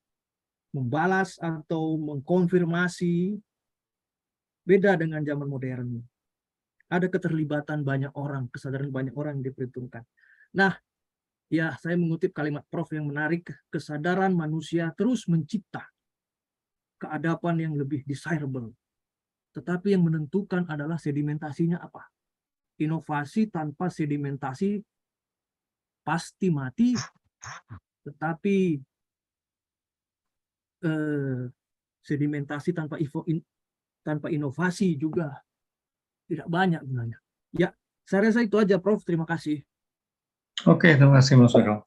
membalas atau mengkonfirmasi. Beda dengan zaman modern. Ada keterlibatan banyak orang, kesadaran banyak orang yang diperhitungkan. Nah, ya saya mengutip kalimat Prof yang menarik, kesadaran manusia terus mencipta keadaban yang lebih desirable. Tetapi yang menentukan adalah sedimentasinya apa. Inovasi tanpa sedimentasi pasti mati, tetapi sedimentasi tanpa inovasi juga tidak banyak gunanya. Ya, saya rasa itu aja, Prof. Terima kasih. Oke, terima kasih Mas Wero.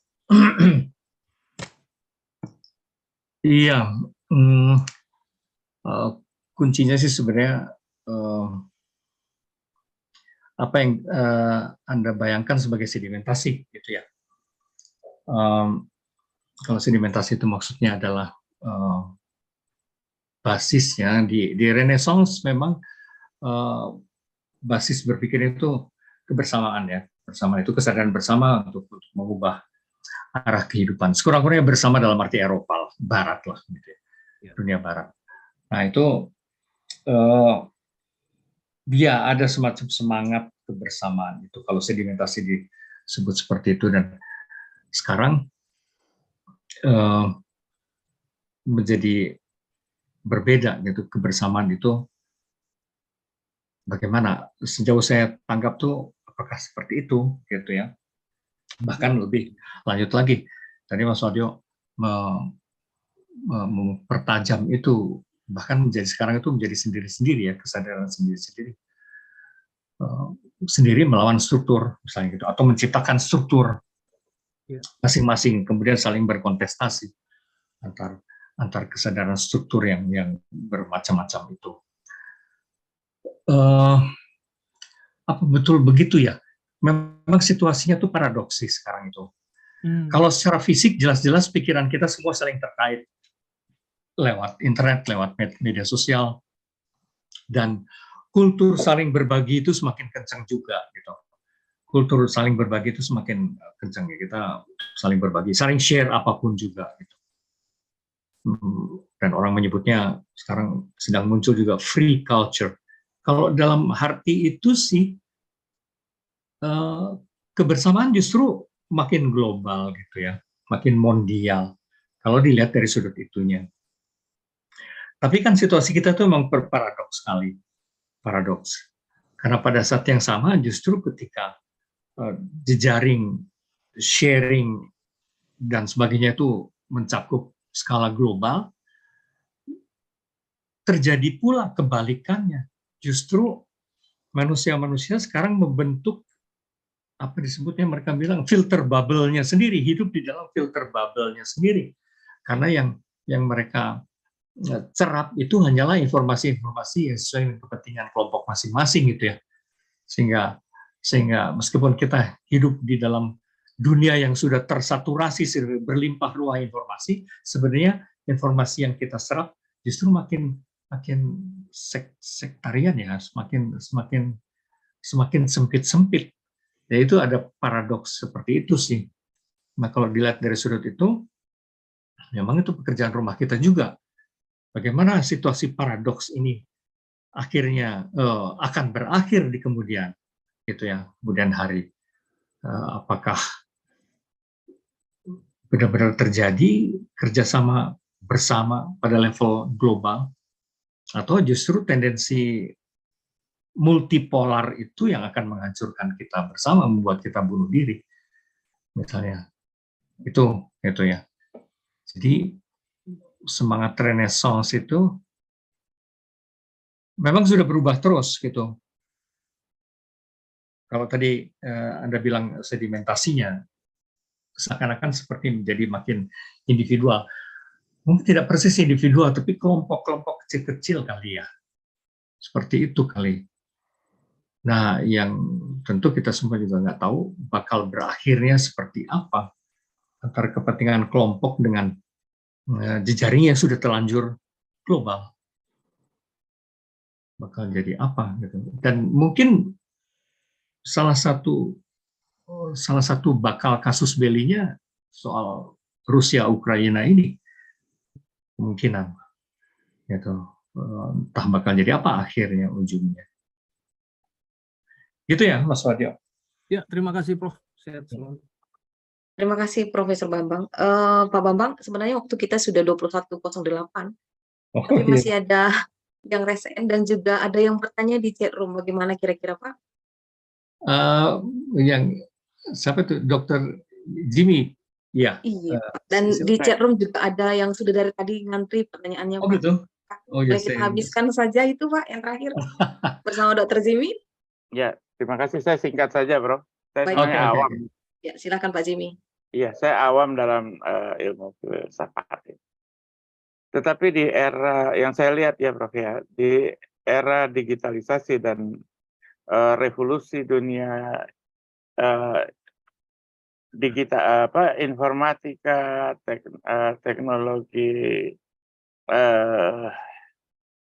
Iya, kuncinya sih sebenarnya apa yang Anda bayangkan sebagai sedimentasi, gitu ya. Kalau sedimentasi itu maksudnya adalah basisnya di Renaissance memang basis berpikir itu kebersamaan ya, bersamaan itu kesadaran bersama untuk mengubah arah kehidupan. Sekurang-kurangnya bersama dalam arti Eropa, Barat lah, gitu ya, dunia Barat. Nah itu dia ada semacam semangat kebersamaan itu kalau sedimentasi disebut seperti itu, dan sekarang menjadi berbeda gitu kebersamaan itu. Bagaimana sejauh saya tangkap tuh apakah seperti itu gitu ya, bahkan lebih lanjut lagi tadi Mas Wadyo mempertajam itu, bahkan menjadi sekarang itu menjadi sendiri-sendiri ya, kesadaran sendiri-sendiri sendiri melawan struktur misalnya gitu, atau menciptakan struktur masing-masing, kemudian saling berkontestasi antar kesadaran struktur yang bermacam-macam itu. Apa betul begitu ya? Memang situasinya tuh paradoksis sekarang itu. Kalau secara fisik jelas-jelas pikiran kita semua saling terkait lewat internet, lewat media sosial, dan kultur saling berbagi itu semakin kencang juga gitu. Kultur saling berbagi itu semakin kencang ya, kita saling berbagi, saling share apapun juga gitu. Dan orang menyebutnya sekarang sedang muncul juga free culture. Kalau dalam arti itu sih kebersamaan justru makin global gitu ya, makin mondial kalau dilihat dari sudut itunya. Tapi kan situasi kita tuh memang paradoks sekali, paradoks. Karena pada saat yang sama justru ketika jejaring, sharing dan sebagainya itu mencakup skala global, terjadi pula kebalikannya. Justru manusia-manusia sekarang membentuk apa disebutnya, mereka bilang filter bubble-nya sendiri, hidup di dalam filter bubble-nya sendiri. Karena yang mereka cerap itu hanyalah informasi-informasi yang sesuai dengan kepentingan kelompok masing-masing gitu ya. Sehingga meskipun kita hidup di dalam dunia yang sudah tersaturasi, berlimpah ruah informasi, sebenarnya informasi yang kita serap justru makin sektarian ya, semakin sempit-sempit. Ya itu ada paradoks seperti itu sih. Nah kalau dilihat dari sudut itu, memang itu pekerjaan rumah kita juga. Bagaimana situasi paradoks ini akhirnya akan berakhir di kemudian hari. Apakah benar-benar terjadi kerjasama bersama pada level global, atau justru tendensi multipolar itu yang akan menghancurkan kita bersama, membuat kita bunuh diri, misalnya. Itu ya. Jadi semangat Renaissance itu memang sudah berubah terus gitu. Kalau tadi Anda bilang sedimentasinya, seakan-akan seperti menjadi makin individual. Mungkin tidak persis individual, tapi kelompok-kelompok kecil-kecil kali ya. Seperti itu kali. Nah, yang tentu kita semua juga nggak tahu bakal berakhirnya seperti apa antara kepentingan kelompok dengan jejaring yang sudah terlanjur global. Bakal jadi apa gitu. Dan mungkin salah satu bakal kasus belinya soal Rusia Ukraina ini kemungkinan gitu. Entah bakal jadi apa akhirnya ujungnya. Gitu ya Mas Wadio. Ya, terima kasih Prof. Sehat selalu. Terima kasih Profesor Bambang. Pak Bambang, sebenarnya waktu kita sudah 21.08, tapi masih ada yang resen dan juga ada yang bertanya di chat room. Bagaimana kira-kira Pak? Yang siapa tuh Dokter Jimmy? Ya. Iya, Pak. Dan di chat room juga ada yang sudah dari tadi ngantri pertanyaannya, Oh Pak. gitu. Oh ya, Boleh kita habiskan saja itu, Pak, yang terakhir bersama Dokter Jimmy. Ya, terima kasih. Saya singkat saja, Bro. Saya Baik. sebenarnya awam. Ya, silakan Pak Jimmy. Iya, saya awam dalam ilmu filsafat. Tetapi di era yang saya lihat ya, Prof, ya, di era digitalisasi dan revolusi dunia digital, informatika, teknologi,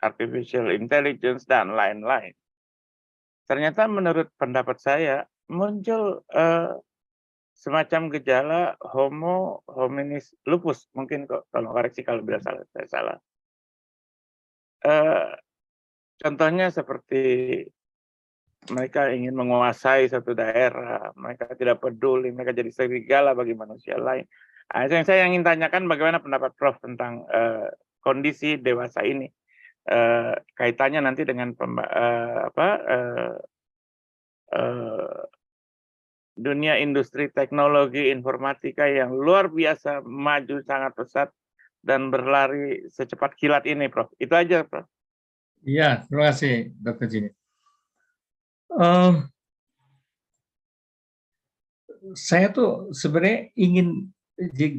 artificial intelligence dan lain-lain. Ternyata menurut pendapat saya muncul semacam gejala homo hominis lupus, mungkin kok, tolong koreksi kalau bila saya salah. Contohnya seperti mereka ingin menguasai satu daerah, mereka tidak peduli, mereka jadi serigala bagi manusia lain. Nah, yang saya ingin tanyakan bagaimana pendapat Prof tentang kondisi dewasa ini, kaitannya nanti dengan dunia industri teknologi informatika yang luar biasa maju sangat pesat dan berlari secepat kilat ini, Prof. Itu aja, Prof. Iya, terima kasih, Dr. Jimmy. Saya tuh sebenarnya ingin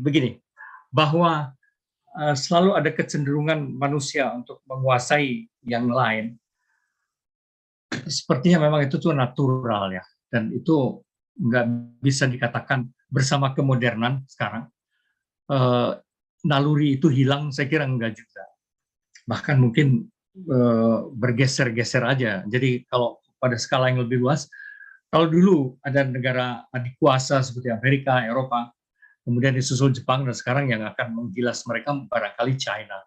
begini, bahwa selalu ada kecenderungan manusia untuk menguasai yang lain. Sepertinya memang itu tuh natural ya, dan itu nggak bisa dikatakan bersama kemodernan sekarang. Naluri itu hilang, saya kira enggak juga. Bahkan mungkin bergeser-geser aja. Jadi kalau pada skala yang lebih luas, kalau dulu ada negara adik kuasa seperti Amerika, Eropa, kemudian disusul Jepang, dan sekarang yang akan menggilas mereka barangkali China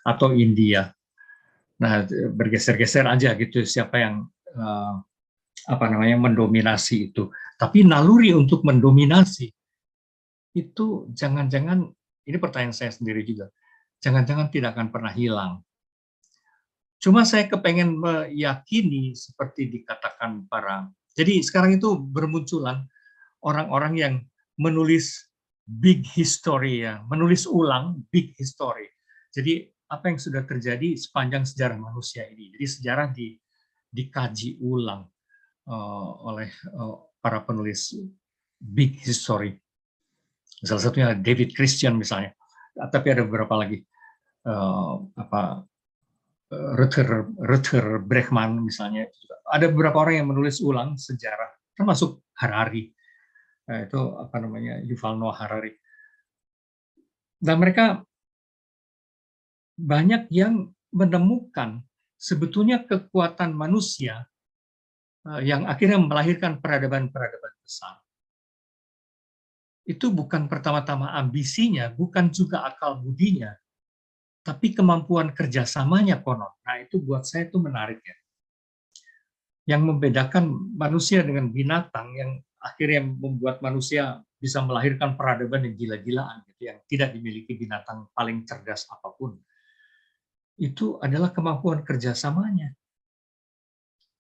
atau India. Nah, bergeser-geser aja gitu siapa yang mendominasi itu. Tapi naluri untuk mendominasi itu jangan-jangan, ini pertanyaan saya sendiri juga, jangan-jangan tidak akan pernah hilang. Cuma saya kepengen meyakini seperti dikatakan jadi sekarang itu bermunculan orang-orang yang menulis big history ya, menulis ulang big history. Jadi apa yang sudah terjadi sepanjang sejarah manusia ini. Jadi sejarah dikaji ulang oleh para penulis big history. Salah satunya David Christian misalnya, tapi ada beberapa lagi, Rutger Bregman misalnya. Ada beberapa orang yang menulis ulang sejarah, termasuk Harari, itu Yuval Noah Harari. Dan mereka banyak yang menemukan sebetulnya kekuatan manusia yang akhirnya melahirkan peradaban-peradaban besar. Itu bukan pertama-tama ambisinya, bukan juga akal budinya, tapi kemampuan kerjasamanya konon. Nah, itu buat saya itu menarik ya. Yang membedakan manusia dengan binatang, yang akhirnya membuat manusia bisa melahirkan peradaban yang gila-gilaan, gitu, yang tidak dimiliki binatang paling cerdas apapun. Itu adalah kemampuan kerjasamanya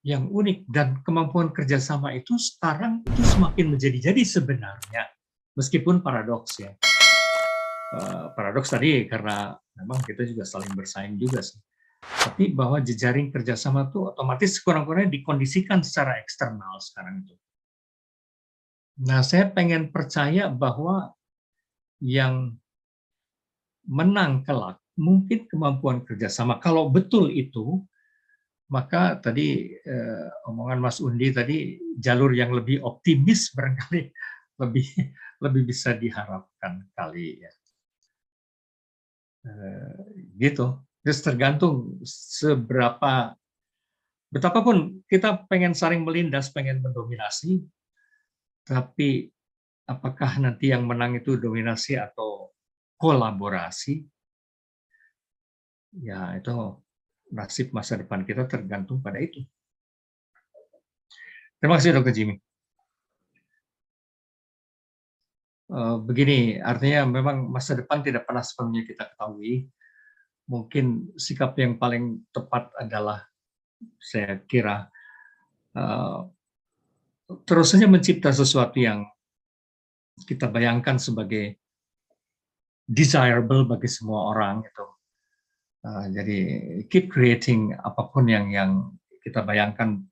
yang unik, dan kemampuan kerjasama itu sekarang itu semakin menjadi-jadi sebenarnya, meskipun paradoks ya. Paradoks tadi karena memang kita juga saling bersaing juga sih. Tapi bahwa jejaring kerjasama itu otomatis kurang-kurangnya dikondisikan secara eksternal sekarang itu. Nah, saya pengen percaya bahwa yang menang kelak mungkin kemampuan kerjasama. Kalau betul itu, maka tadi omongan Mas Undi tadi, jalur yang lebih optimis barangkali lebih bisa diharapkan kali ya. Gitu. Terus tergantung betapapun kita pengen saling melindas, pengen mendominasi, tapi apakah nanti yang menang itu dominasi atau kolaborasi? Ya, itu nasib masa depan kita tergantung pada itu. Terima kasih, Dr. Jimmy. Begini, artinya memang masa depan tidak pernah sepenuhnya kita ketahui. Mungkin sikap yang paling tepat adalah, saya kira, terus saja mencipta sesuatu yang kita bayangkan sebagai desirable bagi semua orang. Gitu. Jadi keep creating apapun yang kita bayangkan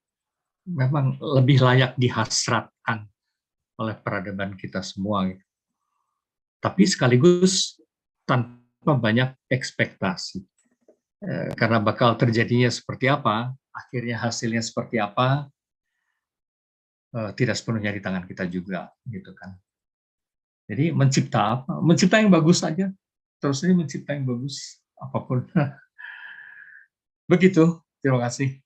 memang lebih layak dihasratkan oleh peradaban kita semua. Gitu. Tapi sekaligus tanpa banyak ekspektasi. Karena bakal terjadinya seperti apa, akhirnya hasilnya seperti apa, tidak sepenuhnya di tangan kita juga, gitu kan. Jadi mencipta apa? Mencipta yang bagus saja. Terus ini mencipta yang bagus, apapun. Begitu, terima kasih.